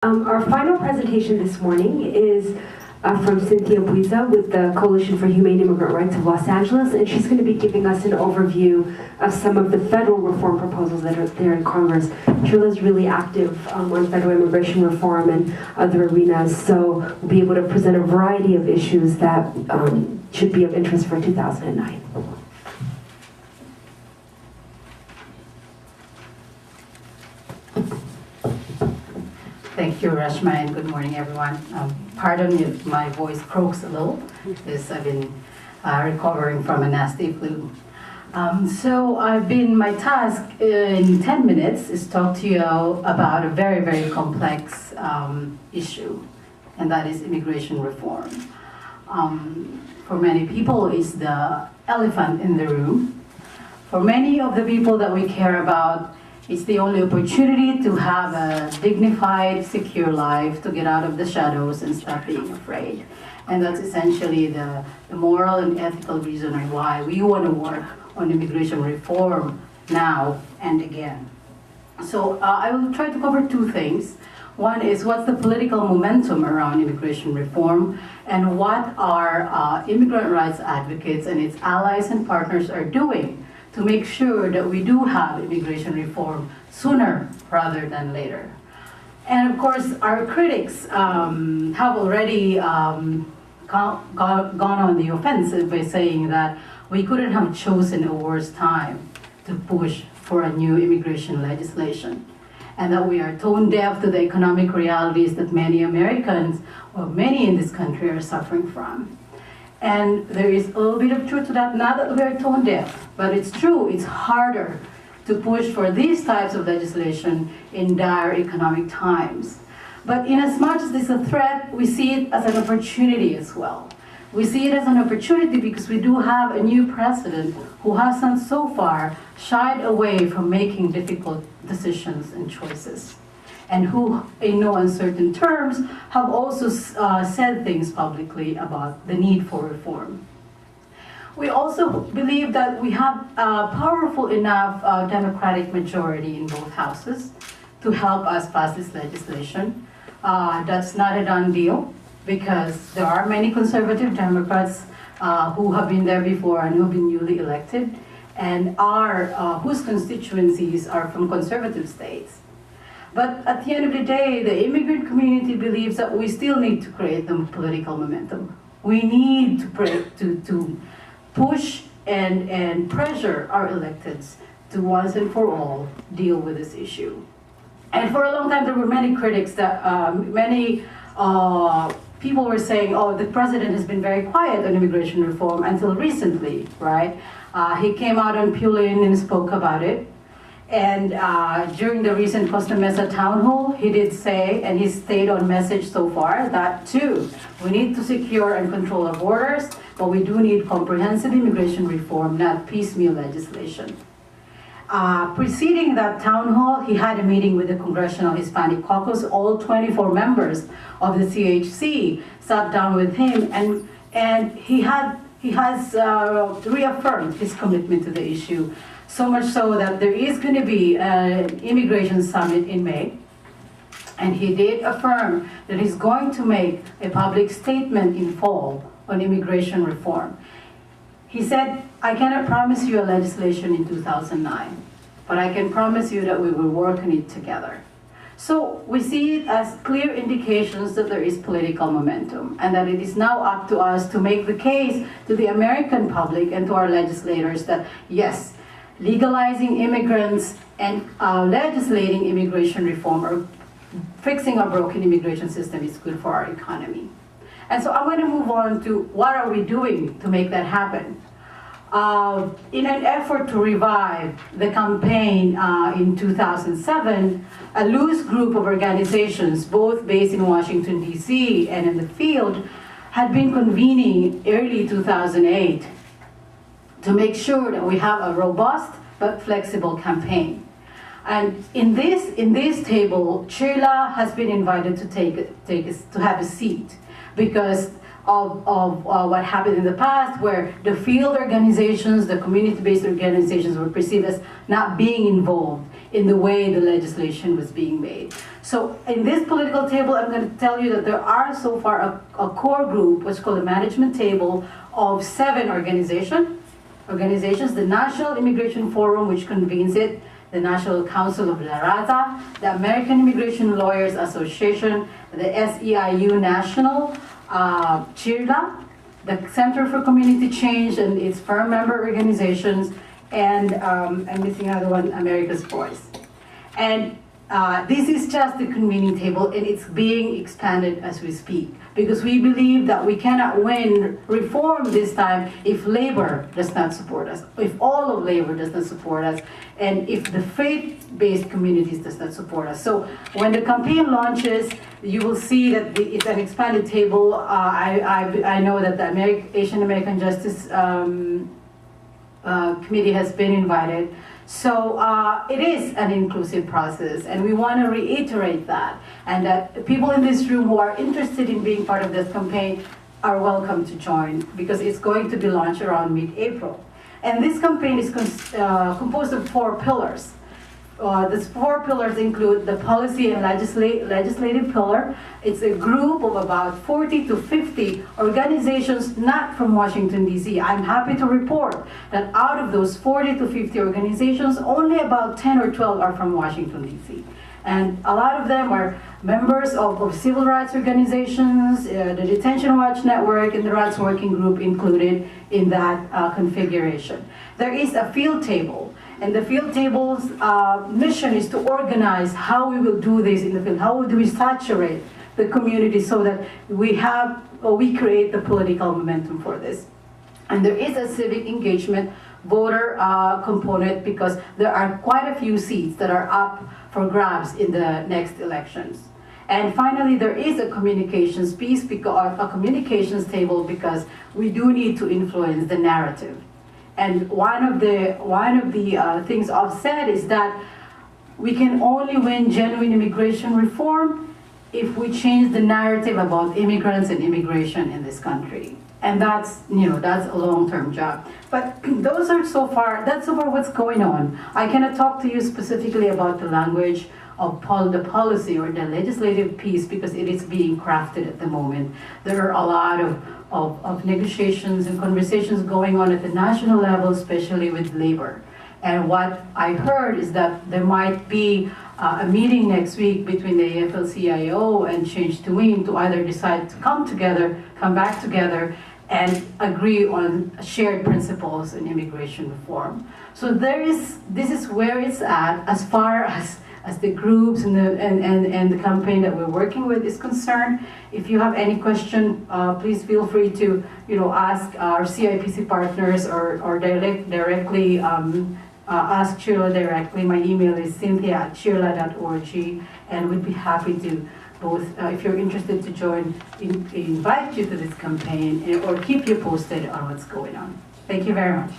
Our final presentation this morning is from Cynthia Buiza with the Coalition for Humane Immigrant Rights of Los Angeles, and she's going to be giving us an overview of some of the federal reform proposals that are there in Congress. CHIRLA is really active on federal immigration reform and other arenas, so we'll be able to present a variety of issues that should be of interest for 2009. Thank you, Rashma, and good morning, everyone. Pardon me if my voice croaks a little, because I've been recovering from a nasty flu. My task in 10 minutes is to talk to you about a very, very complex issue, and that is immigration reform. For many people, it's the elephant in the room. For many of the people that we care about, it's the only opportunity to have a dignified, secure life, to get out of the shadows and stop being afraid. And that's essentially the moral and ethical reason why we want to work on immigration reform now and again. So I will try to cover two things. One is what's the political momentum around immigration reform, and what our immigrant rights advocates and its allies and partners are doing to make sure that we do have immigration reform sooner rather than later. And of course, our critics have already gone on the offensive by saying that we couldn't have chosen a worse time to push for a new immigration legislation, and that we are tone deaf to the economic realities that many Americans, or many in this country, are suffering from. And there is a little bit of truth to that, not that we are tone deaf, but it's true, it's harder to push for these types of legislation in dire economic times. But in as much as it's a threat, we see it as an opportunity as well. We see it as an opportunity because we do have a new president who hasn't so far shied away from making difficult decisions and choices, and who, in no uncertain terms, have also said things publicly about the need for reform. We also believe that we have a powerful enough Democratic majority in both houses to help us pass this legislation. That's not a done deal, because there are many conservative Democrats who have been there before and who have been newly elected, and whose constituencies are from conservative states. But at the end of the day, the immigrant community believes that we still need to create the political momentum. We need to push and pressure our electeds to once and for all deal with this issue. And for a long time, there were many critics that people were saying, oh, the president has been very quiet on immigration reform until recently, right? He came out on Pulin and spoke about it. And during the recent Costa Mesa town hall, he did say, and he stayed on message so far, that too, we need to secure and control our borders, but we do need comprehensive immigration reform, not piecemeal legislation. Preceding that town hall, he had a meeting with the Congressional Hispanic Caucus. All 24 members of the CHC sat down with him, and he has reaffirmed his commitment to the issue. So much so that there is going to be an immigration summit in May. And he did affirm that he's going to make a public statement in fall on immigration reform. He said, I cannot promise you a legislation in 2009, but I can promise you that we will work on it together. So we see it as clear indications that there is political momentum, and that it is now up to us to make the case to the American public and to our legislators that, yes, legalizing immigrants and legislating immigration reform, or fixing our broken immigration system, is good for our economy. And so I'm going to move on to what are we doing to make that happen. In an effort to revive the campaign in 2007, a loose group of organizations, both based in Washington, D.C. and in the field, had been convening early 2008 to make sure that we have a robust but flexible campaign. And in this table, CHIRLA has been invited to have a seat, because of what happened in the past, where the field organizations, the community-based organizations, were perceived as not being involved in the way the legislation was being made. So in this political table, I'm going to tell you that there are so far a core group, what's called a management table, of 7 organizations. The National Immigration Forum, which convenes it, the National Council of La Raza, the American Immigration Lawyers Association, the SEIU National, CHIRLA, the Center for Community Change and its firm member organizations, and I'm missing another one, America's Voice. And this is just the convening table, and it's being expanded as we speak, because we believe that we cannot win reform this time if labor does not support us, if all of labor does not support us, and if the faith-based communities does not support us. So when the campaign launches, you will see that it's an expanded table. I know that the Asian American Justice Committee has been invited. So it is an inclusive process, and we want to reiterate that, and that people in this room who are interested in being part of this campaign are welcome to join, because it's going to be launched around mid-April. And this campaign is composed of 4 pillars. These 4 pillars include the policy and legislative pillar. It's a group of about 40 to 50 organizations not from Washington, D.C. I'm happy to report that out of those 40 to 50 organizations, only about 10 or 12 are from Washington, D.C. And a lot of them are members of civil rights organizations, the Detention Watch Network, and the Rights Working Group included in that configuration. There is a field table. And the field table's mission is to organize how we will do this in the field. How do we saturate the community so that we create the political momentum for this? And there is a civic engagement voter component, because there are quite a few seats that are up for grabs in the next elections. And finally, there is a communications piece, because a communications table, because we do need to influence the narrative. And one of the things I've said is that we can only win genuine immigration reform if we change the narrative about immigrants and immigration in this country. And that's a long-term job. But that's so far what's going on. I cannot talk to you specifically about the language of the policy or the legislative piece, because it is being crafted at the moment. There are a lot of negotiations and conversations going on at the national level, especially with labor. And what I heard is that there might be a meeting next week between the AFL-CIO and Change to Win to either decide to come back together, and agree on shared principles in immigration reform. So this is where it's at as far as the groups and the campaign that we're working with is concerned. If you have any question, please feel free to ask our CIPC partners or directly ask CHIRLA directly. My email is cynthia@chirla.org, and we'd be happy to both, if you're interested to join, invite you to this campaign or keep you posted on what's going on. Thank you very much.